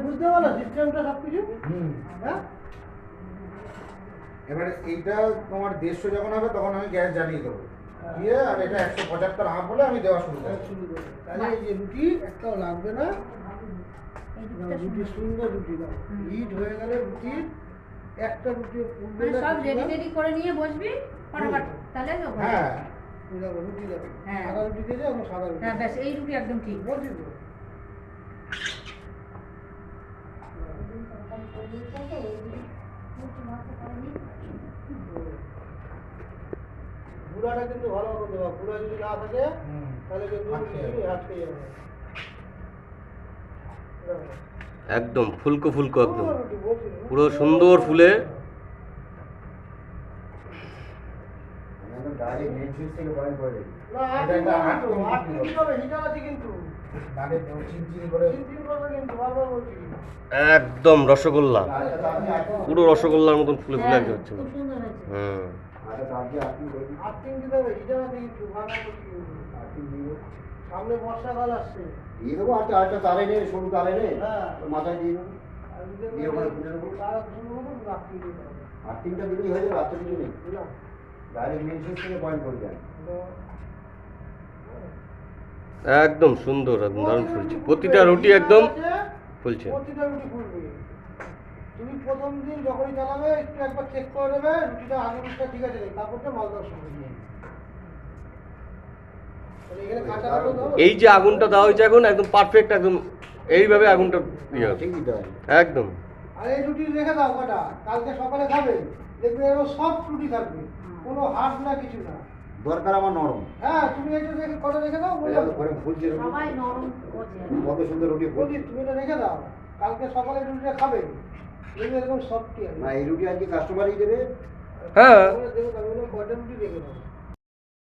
বুঝতে পারলো সিস্টেমটা সব কিছু। হ্যাঁ, এবারে এইটা তোমার 150 যখন হবে তখন আমি গ্যাস জ্বালিয়ে দেবো দিয়ে, আর এটা 175 হাফ হলে আমি দেওয়া শুরু করবো। তাহলে এই যে রুটি একটাও লাগবে না। রুটি সুন্দর রুটি দাও, হিট হয়ে গেলে রুটির একটা রুটি ফুলবে না। সব রেডি রেডি করে নিয়ে বসবি ফটাফট, তাহলে তো হ্যাঁ দেখো রুটি দেখো, হ্যাঁ। সাদা রুটি দিয়ে যাও, সাদা রুটি। হ্যাঁ ব্যাস এই রুটি একদম ঠিক। বলছি তো গুঁড়াটা কিন্তু ভালো মতো দেওয়া, গুঁড়া যদি না থাকে তাহলে কিন্তু আটকে যাবে। একদম ফুলকো ফুলকো, একদম পুরো সুন্দর ফুলে। না, আটকে দিতে হবে, হিটার আছে কিন্তু। চিনচিন করবে কিন্তু, বারবার বলছি। একদম রসগোল্লা, পুরো রসগোল্লার মতন ফুলে ফুলে একদম হচ্ছে। খুব সুন্দর হয়েছে। হুম, আর্থিং দিতে হবে, হিটার আছে কিন্তু, বারবার বলছি কিন্তু। সামনে বর্ষাকাল আসছে। দিয়ে দেবো আরেকটা তারে নে, সরু তারে নে, হ্যাঁ। মাথায় দিয়ে দেবো। আর যদি দিয়ে ওখানে পুজো দেবো। তারা শুরু করবো, আর্থিং দিতে হবে। আর্থিংটা দিলেই হয়ে যাবে, আর তো কিছু নেই। বুঝলাম? ডাইরেক্ট মেন সুইচ থেকে পয়েন্ট করে যায়। একদম সুন্দর, একদম দারুণ ফুলছে। প্রতিটা রুটি একদম ফুলছে। প্রতিটা রুটি ফুলবে। তুমি প্রথম দিন যখনই চালাবে একটু একবার চেক করে নেবে রুটিটা আগে রুটিটা ঠিক আছে, তারপর তো মাল দেওয়া শুরু করবে। তাহলে এখানে কাঁচা রাখো তো। এই যে আগুনটা দেওয়া হয়েছে এখন একদম পারফেক্ট, একদম এইভাবে আগুনটা ইয়ে হবে। ঠিক দিতে হয়। একদম আর এই রুটি রেখে দাও কটা, কালকে সকালে খাবে, দেখবে এরকম সব রুটি থাকবে, কোনো হার্ড না কিছু না। দরকার আমার নরম। হ্যাঁ, তুমি এটা রেখে কটা রেখে দাও, বলে দাও। করে ফুলছে রুটি। সবাই নরম খোঁজে। কত সুন্দর রুটি বলি ফুলছে। তুমি এটা রেখে দাও, কালকে সকালে রুটিটা খাবে, দেখবে এরকম সফট না, এই রুটি আজকে কাস্টমারই দেবে। হ্যাঁ। দেবো, কয়টা রুটি রেখে দাও।